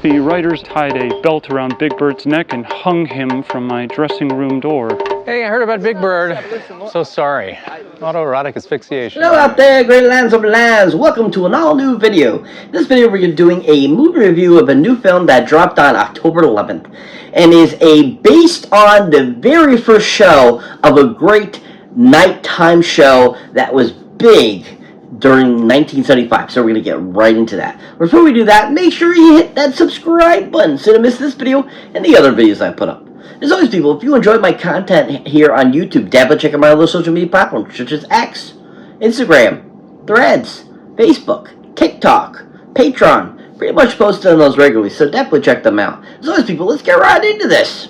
The writers tied a belt around Big Bird's neck and hung him from my dressing room door. Hey, I heard about Big Bird. So sorry. Autoerotic asphyxiation. Hello out there, great lands of lands. Welcome to an all-new video. In this video, we're doing a movie review of a new film that dropped on October 11th and is based on the very first show of a great nighttime show that was big during 1975. So we're going to get right into that. Before we do that, make sure you hit that subscribe button so you don't miss this video and the other videos I put up. As always, people, if you enjoyed my content here on YouTube, definitely check out my other social media platforms such as X, Instagram, Threads, Facebook, TikTok, Patreon. Pretty much posted on those regularly, so definitely check them out. As always, people, let's get right into this.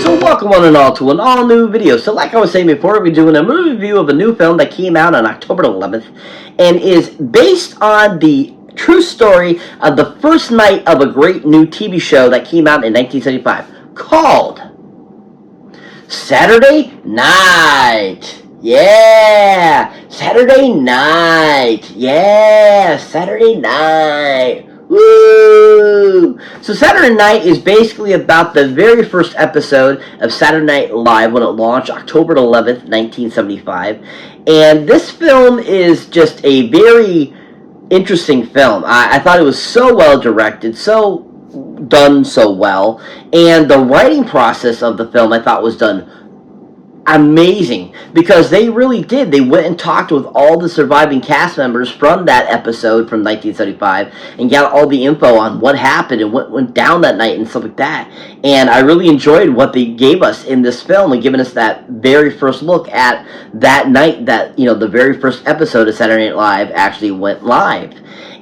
So welcome one and all to an all-new video. So like I was saying before, we're doing a movie review of a new film that came out on October 11th and is based on the true story of the first night of a great new TV show that came out in 1975 called Saturday Night. Yeah, Saturday Night. Yeah, Saturday Night. Woo! So Saturday Night is basically about the very first episode of Saturday Night Live when it launched October 11th, 1975. And this film is just a very interesting film. I thought it was so well directed, so done so well, and the writing process of the film I thought was done amazing, because they really did. They went and talked with all the surviving cast members from that episode from 1975 and got all the info on what happened and what went down that night and stuff like that. And I really enjoyed what they gave us in this film and giving us that very first look at that night that, you know, the very first episode of Saturday Night Live actually went live.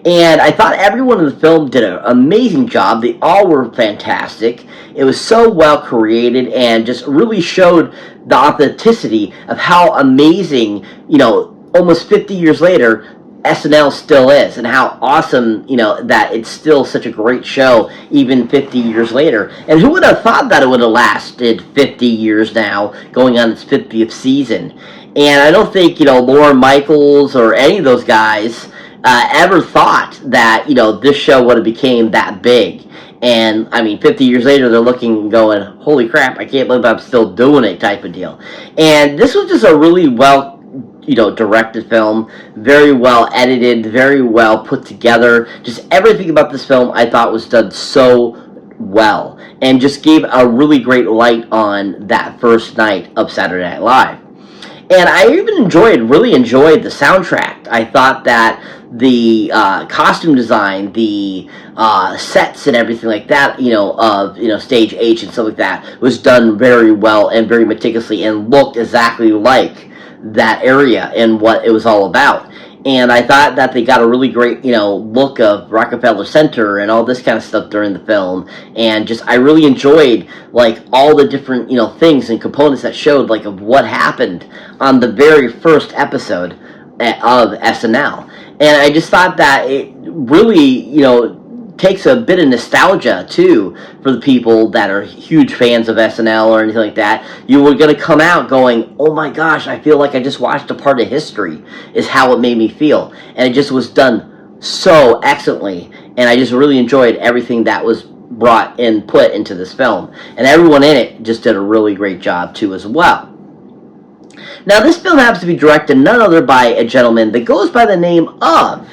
And I thought everyone in the film did an amazing job. They all were fantastic. It was so well created and just really showed the authenticity of how amazing, you know, almost 50 years later, SNL still is, and how awesome, you know, that it's still such a great show even 50 years later. And who would have thought that it would have lasted 50 years now, going on its 50th season? And I don't think, you know, Lorne Michaels or any of those guys ever thought that, you know, this show would have became that big. And, I mean, 50 years later, they're looking and going, holy crap, I can't believe I'm still doing it type of deal. And this was just a really well, you know, directed film, very well edited, very well put together. Just everything about this film I thought was done so well and just gave a really great light on that first night of Saturday Night Live. And I even really enjoyed the soundtrack. I thought that the costume design, the sets and everything like that, you know, of, you know, Stage H and stuff like that, was done very well and very meticulously and looked exactly like that area and what it was all about. And I thought that they got a really great, you know, look of Rockefeller Center and all this kind of stuff during the film. And just, I really enjoyed, like, all the different, you know, things and components that showed, like, of what happened on the very first episode of SNL. And I just thought that it really, you know, takes a bit of nostalgia, too, for the people that are huge fans of SNL or anything like that. You were going to come out going, oh my gosh, I feel like I just watched a part of history, is how it made me feel. And it just was done so excellently. And I just really enjoyed everything that was brought and put into this film. And everyone in it just did a really great job, too, as well. Now, this film happens to be directed none other by a gentleman that goes by the name of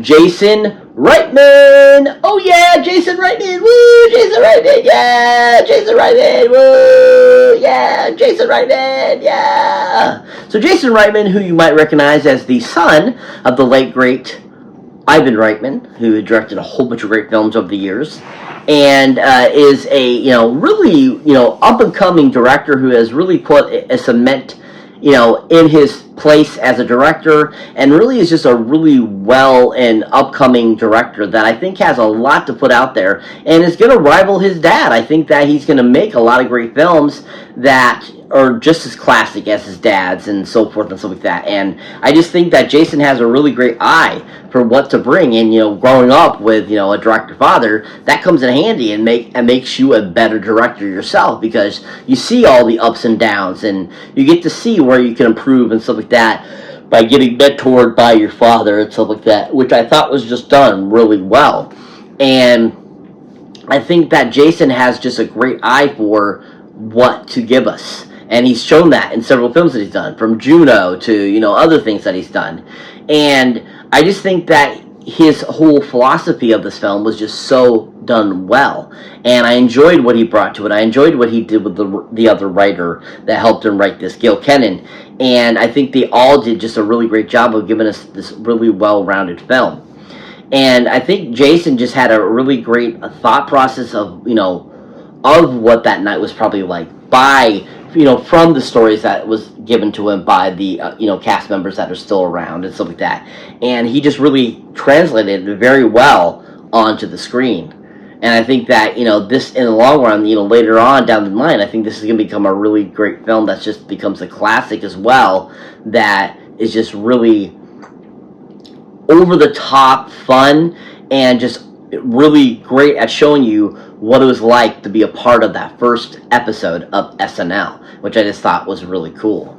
Jason Reitman. Oh yeah, Jason Reitman. Woo, Jason Reitman. Yeah, Jason Reitman. Woo, yeah, Jason Reitman. Yeah. So Jason Reitman, who you might recognize as the son of the late great Ivan Reitman, who had directed a whole bunch of great films over the years, and is a, you know, really, you know, up and coming director who has really put a cement, you know, in his place as a director, and really is just a really well and upcoming director that I think has a lot to put out there and is going to rival his dad. I think that he's going to make a lot of great films that are just as classic as his dad's and so forth and stuff like that. And I just think that Jason has a really great eye for what to bring. And, you know, growing up with, you know, a director father, that comes in handy and makes you a better director yourself, because you see all the ups and downs and you get to see where you can improve and stuff like that. by getting mentored by your father and stuff like that, which I thought was just done really well. And I think that Jason has just a great eye for what to give us. And he's shown that in several films that he's done, from Juno to, other things that he's done. And I just think that his whole philosophy of this film was just so done well. And I enjoyed what he brought to it. I enjoyed what he did with the other writer that helped him write this, Gil Kennan. And I think they all did just a really great job of giving us this really well-rounded film. And I think Jason just had a really great thought process of, of what that night was probably like by, from the stories that was given to him by the, cast members that are still around and stuff like that. And he just really translated it very well onto the screen. And I think that, this in the long run, later on down the line, I think this is going to become a really great film that just becomes a classic as well, that is just really over-the-top fun and just really great at showing you what it was like to be a part of that first episode of SNL, which I just thought was really cool.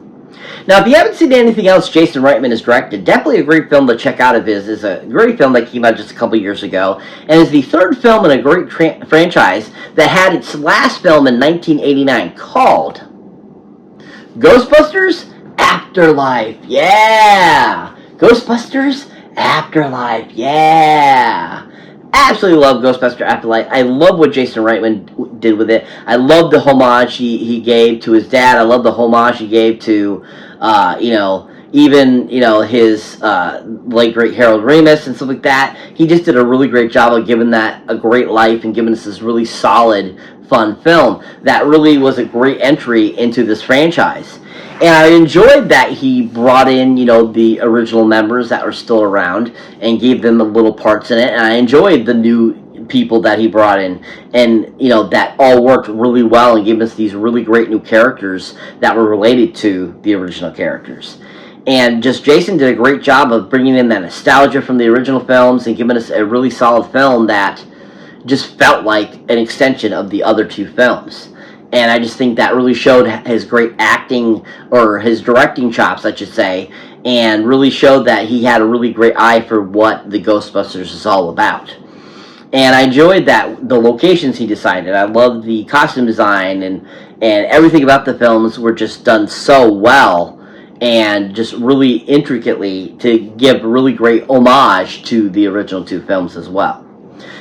Now, if you haven't seen anything else Jason Reitman has directed, definitely a great film to check out of his. Is a great film that came out just a couple years ago, and is the third film in a great franchise that had its last film in 1989 called Ghostbusters Afterlife. Yeah! Ghostbusters Afterlife. Yeah! Absolutely love Ghostbusters Afterlife. I love what Jason Reitman did with it. I love the homage he gave to his dad. I love the homage he gave to, his late great Harold Ramis and stuff like that. He just did a really great job of giving that a great life and giving us this really solid, fun film that really was a great entry into this franchise. And I enjoyed that he brought in, the original members that were still around and gave them the little parts in it. And I enjoyed the new people that he brought in. And, that all worked really well and gave us these really great new characters that were related to the original characters. And just Jason did a great job of bringing in that nostalgia from the original films and giving us a really solid film that just felt like an extension of the other two films. And I just think that really showed his great acting, or his directing chops, I should say, and really showed that he had a really great eye for what the Ghostbusters is all about. And I enjoyed that the locations he decided. I loved the costume design, and everything about the films were just done so well and just really intricately to give really great homage to the original two films as well.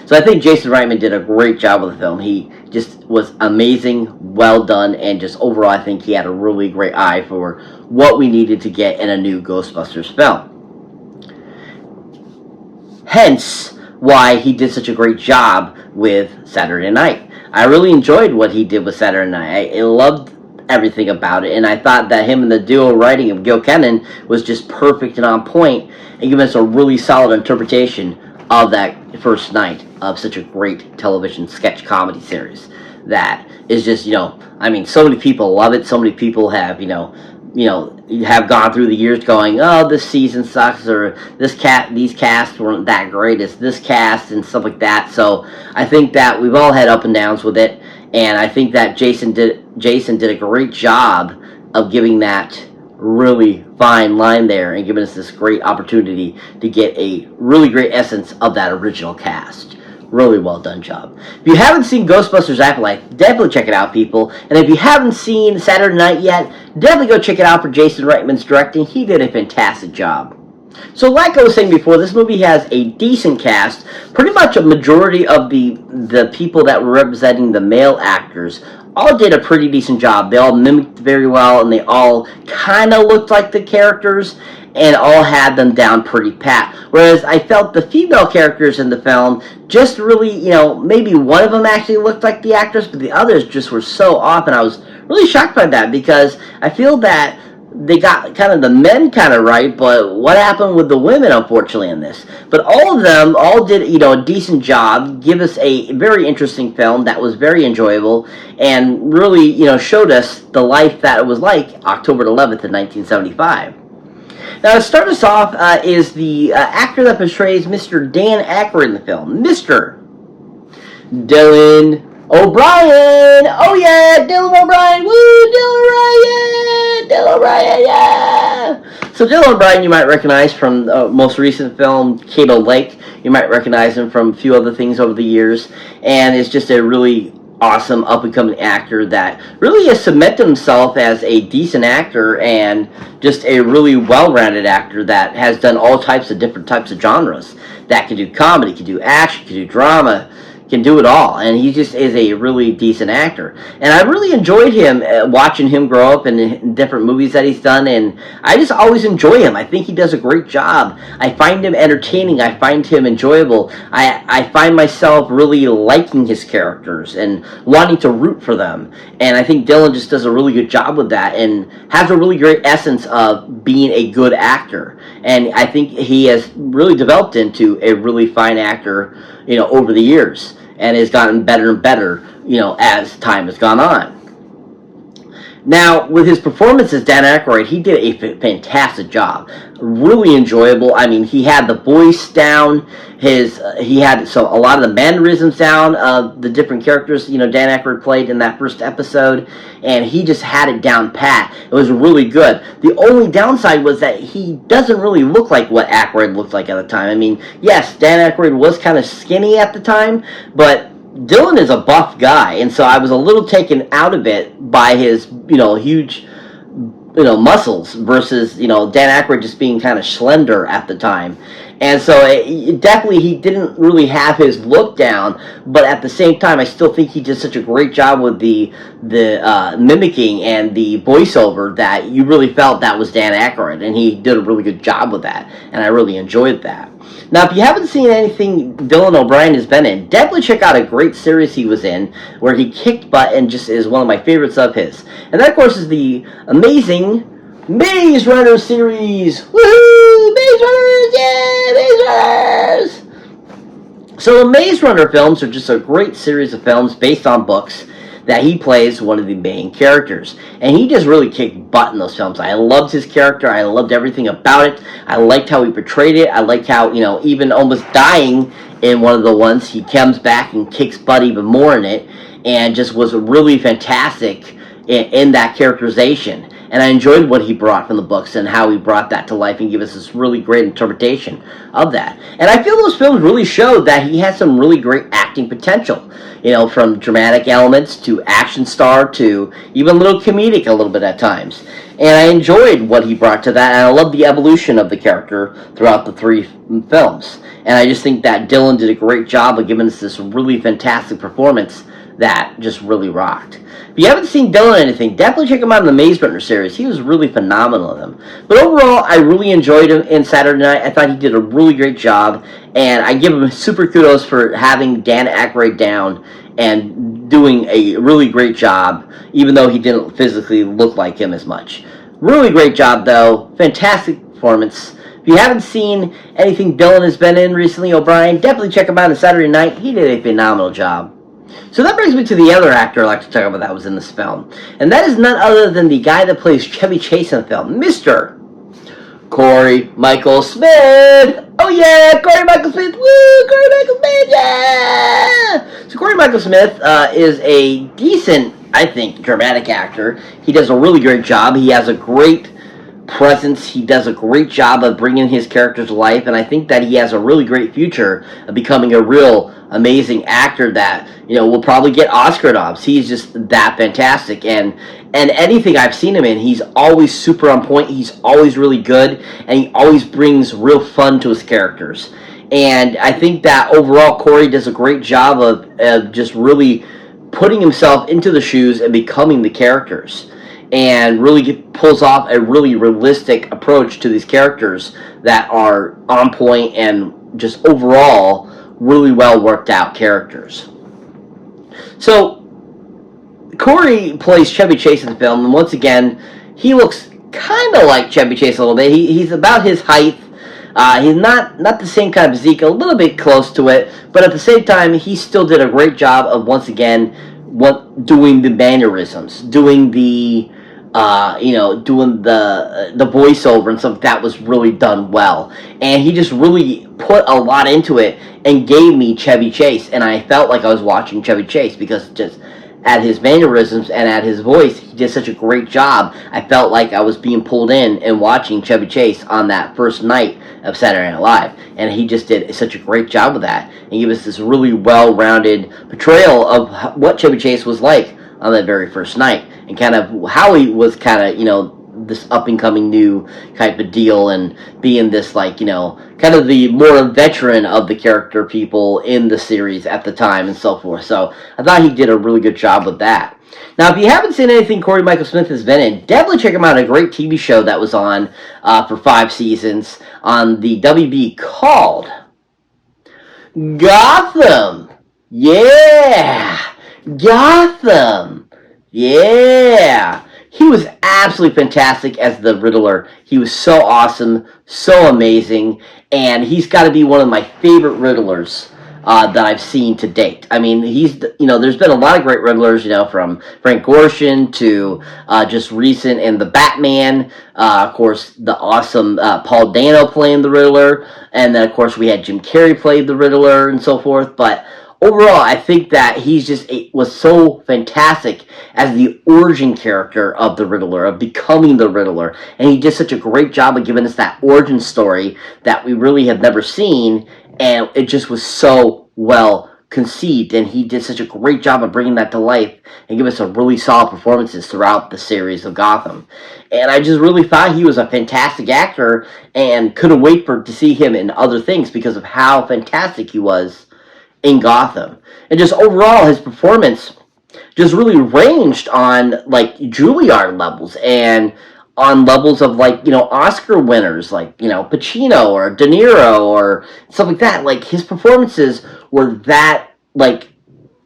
So I think Jason Reitman did a great job with the film. He just was amazing, well done, and just overall I think he had a really great eye for what we needed to get in a new Ghostbusters film. Hence why he did such a great job with Saturday Night. I really enjoyed what he did with Saturday Night. I loved everything about it, and I thought that him and the duo writing of Gil Kennan was just perfect and on point, and giving us a really solid interpretation of that first night of such a great television sketch comedy series that is just, so many people love it. So many people have, have gone through the years going, oh, this season sucks, or these casts weren't that great as this cast and stuff like that. So I think that we've all had up and downs with it, and I think that Jason did a great job of giving that really fine line there and giving us this great opportunity to get a really great essence of that original cast. Really well done job. If you haven't seen Ghostbusters Afterlife, definitely check it out, people. And if you haven't seen Saturday Night yet, definitely go check it out for Jason Reitman's directing. He did a fantastic job. So like I was saying before, this movie has a decent cast. Pretty much a majority of the people that were representing the male actors all did a pretty decent job. They all mimicked very well, and they all kind of looked like the characters, and all had them down pretty pat. Whereas I felt the female characters in the film just really, maybe one of them actually looked like the actress, but the others just were so off, and I was really shocked by that, because I feel that they got kind of the men kind of right, but what happened with the women, unfortunately, in this? But all of them all did, a decent job, give us a very interesting film that was very enjoyable, and really, showed us the life that it was like October 11th of 1975. Now, to start us off is the actor that portrays Mr. Dan Aykroyd in the film, Mr. Dylan O'Brien. Oh yeah, Dylan O'Brien. Woo, Dylan O'Brien. Dylan O'Brien, yeah. So Dylan O'Brien you might recognize from the most recent film, Kato Lake. You might recognize him from a few other things over the years, and is just a really awesome up-and-coming actor that really has cemented himself as a decent actor and just a really well-rounded actor that has done all types of different types of genres. That can do comedy, can do action, can do drama, can do it all, and he just is a really decent actor. And I really enjoyed him, watching him grow up in different movies that he's done, and I just always enjoy him. I think he does a great job. I find him entertaining. I find him enjoyable. I find myself really liking his characters and wanting to root for them. And I think Dylan just does a really good job with that and has a really great essence of being a good actor. And I think he has really developed into a really fine actor, over the years, and has gotten better and better, as time has gone on. Now, with his performance as Dan Aykroyd, he did a fantastic job. Really enjoyable. I mean, he had the voice down. He had a lot of the mannerisms down of the different characters, Dan Aykroyd played in that first episode, and he just had it down pat. It was really good. The only downside was that he doesn't really look like what Aykroyd looked like at the time. I mean, yes, Dan Aykroyd was kind of skinny at the time, but Dylan is a buff guy, and so I was a little taken out of it by his, huge, muscles versus, Dan Aykroyd just being kind of slender at the time. And so definitely he didn't really have his look down, but at the same time I still think he did such a great job with the mimicking and the voiceover that you really felt that was Dan Aykroyd, and he did a really good job with that, and I really enjoyed that. Now, if you haven't seen anything Dylan O'Brien has been in, definitely check out a great series he was in where he kicked butt and just is one of my favorites of his. And that, of course, is the amazing Maze Runner series. Woohoo! Maze Runners! Yeah! Maze Runners! So the Maze Runner films are just a great series of films based on books that he plays one of the main characters. And he just really kicked butt in those films. I loved his character. I loved everything about it. I liked how he portrayed it. I liked how, even almost dying in one of the ones, he comes back and kicks butt even more in it, and just was really fantastic in that characterization. And I enjoyed what he brought from the books and how he brought that to life and gave us this really great interpretation of that. And I feel those films really showed that he has some really great acting potential. From dramatic elements to action star to even a little comedic a little bit at times. And I enjoyed what he brought to that, and I love the evolution of the character throughout the three films. And I just think that Dylan did a great job of giving us this really fantastic performance that just really rocked. If you haven't seen Dylan in anything, definitely check him out in the Maze Runner series. He was really phenomenal in them. But overall, I really enjoyed him in Saturday Night. I thought he did a really great job, and I give him super kudos for having Dan Aykroyd down and doing a really great job, even though he didn't physically look like him as much. Really great job, though. Fantastic performance. If you haven't seen anything Dylan has been in recently, O'Brien, definitely check him out on Saturday Night. He did a phenomenal job. So that brings me to the other actor I'd like to talk about that was in this film. And that is none other than the guy that plays Chevy Chase in the film, Mr. Corey Michael Smith. Oh yeah, Corey Michael Smith. Woo, Corey Michael Smith, yeah! So Corey Michael Smith is a decent, I think, dramatic actor. He does a really great job. He has a great presence. He does a great job of bringing his characters to life, and I think that he has a really great future of becoming a real amazing actor that, will probably get Oscar noms. He's just that fantastic, and anything I've seen him in, he's always super on point. He's always really good, and he always brings real fun to his characters. And I think that overall, Corey does a great job of just really putting himself into the shoes and becoming the characters, and really pulls off a really realistic approach to these characters that are on point and just overall really well worked out characters. So Corey plays Chevy Chase in the film, and once again, he looks kind of like Chevy Chase a little bit. He's about his height. He's not the same kind of physique, a little bit close to it, but at the same time, he still did a great job of, once again, doing the mannerisms, doing the doing the voiceover and stuff that was really done well. And he just really put a lot into it and gave me Chevy Chase, and I felt like I was watching Chevy Chase because just at his mannerisms and at his voice. He did such a great job. I felt like I was being pulled in and watching Chevy Chase on that first night of Saturday Night Live, and he just did such a great job with that. And he gave us this really well-rounded portrayal of what Chevy Chase was like on that very first night, and kind of how he was kind of, you know, this up-and-coming new type of deal, and being this, like, you know, kind of the more veteran of the character people in the series at the time and so forth. So I thought he did a really good job with that. Now, if you haven't seen anything Corey Michael Smith has been in, definitely check him out. A great TV show that was on for 5 seasons on the WB called Gotham. Yeah! Gotham! Yeah! He was absolutely fantastic as the Riddler. He was so awesome, so amazing, and he's got to be one of my favorite Riddlers that I've seen to date. I mean, there's been a lot of great Riddlers, you know, from Frank Gorshin to just recent in the Batman. Of course, the awesome Paul Dano playing the Riddler, and then of course we had Jim Carrey played the Riddler and so forth. But overall, I think that was so fantastic as the origin character of the Riddler, of becoming the Riddler. And he did such a great job of giving us that origin story that we really have never seen. And it just was so well conceived. And he did such a great job of bringing that to life and give us a really solid performances throughout the series of Gotham. And I just really thought he was a fantastic actor and couldn't wait to see him in other things because of how fantastic he was in Gotham. And just overall, his performance just really ranged on, like, Juilliard levels and on levels of, like, you know, Oscar winners like, you know, Pacino or De Niro or stuff like that. Like, his performances were that, like,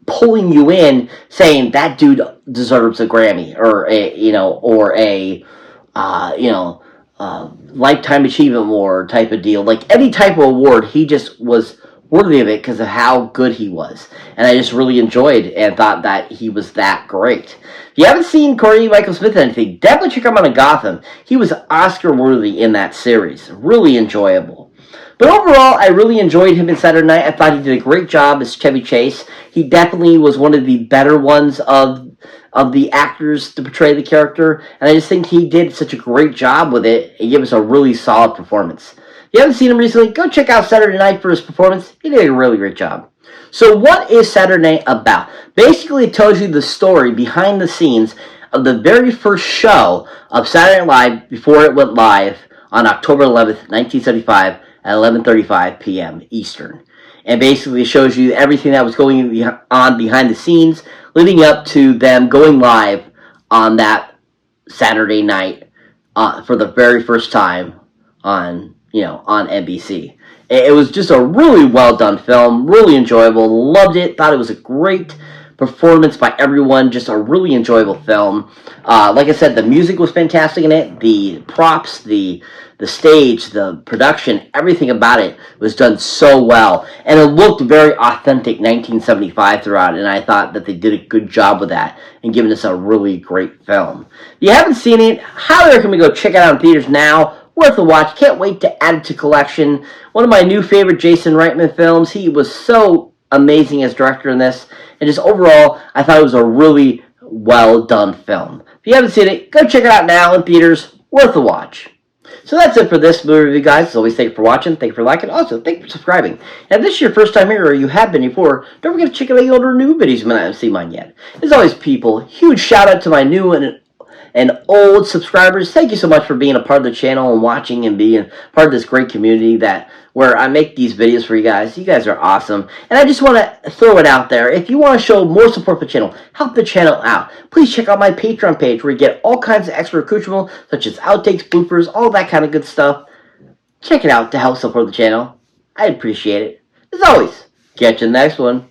pulling you in, saying that dude deserves a Grammy or a Lifetime Achievement Award type of deal. Like, any type of award, he just was worthy of it because of how good he was. And I just really enjoyed and thought that he was that great. If you haven't seen Corey Michael Smith in anything, definitely check him out on Gotham. He was Oscar worthy in that series. Really enjoyable. But overall, I really enjoyed him in Saturday Night. I thought he did a great job as Chevy Chase. He definitely was one of the better ones of the actors to portray the character. And I just think he did such a great job with it. He gave us a really solid performance. If you haven't seen him recently, go check out Saturday Night for his performance. He did a really great job. So what is Saturday Night about? Basically, it tells you the story behind the scenes of the very first show of Saturday Night Live before it went live on October 11th, 1975 at 11:35 p.m. Eastern. And basically it shows you everything that was going on behind the scenes leading up to them going live on that Saturday night for the very first time on NBC. It was just a really well done film, really enjoyable, loved it, thought it was a great performance by everyone, just a really enjoyable film. Like I said, the music was fantastic in it, the props, the stage, the production, everything about it was done so well, and it looked very authentic 1975 throughout, and I thought that they did a good job with that and giving us a really great film. If you haven't seen it, highly recommend go check it out in theaters now. Worth a watch. Can't wait to add it to collection. One of my new favorite Jason Reitman films. He was so amazing as director in this. And just overall, I thought it was a really well done film. If you haven't seen it, go check it out now in theaters. Worth a watch. So that's it for this movie review, guys. As always, thank you for watching. Thank you for liking. Also, thank you for subscribing. And if this is your first time here or you have been before, don't forget to check out the older new videos if you haven't seen mine yet. As always, people, huge shout out to my new and old subscribers. Thank you so much for being a part of the channel and watching and being part of this great community where I make these videos for you guys. You guys are awesome. And I just want to throw it out there. If you want to show more support for the channel, help the channel out, please check out my Patreon page where you get all kinds of extra accoutrements such as outtakes, bloopers, all that kind of good stuff. Check it out to help support the channel. I appreciate it. As always, catch you in the next one.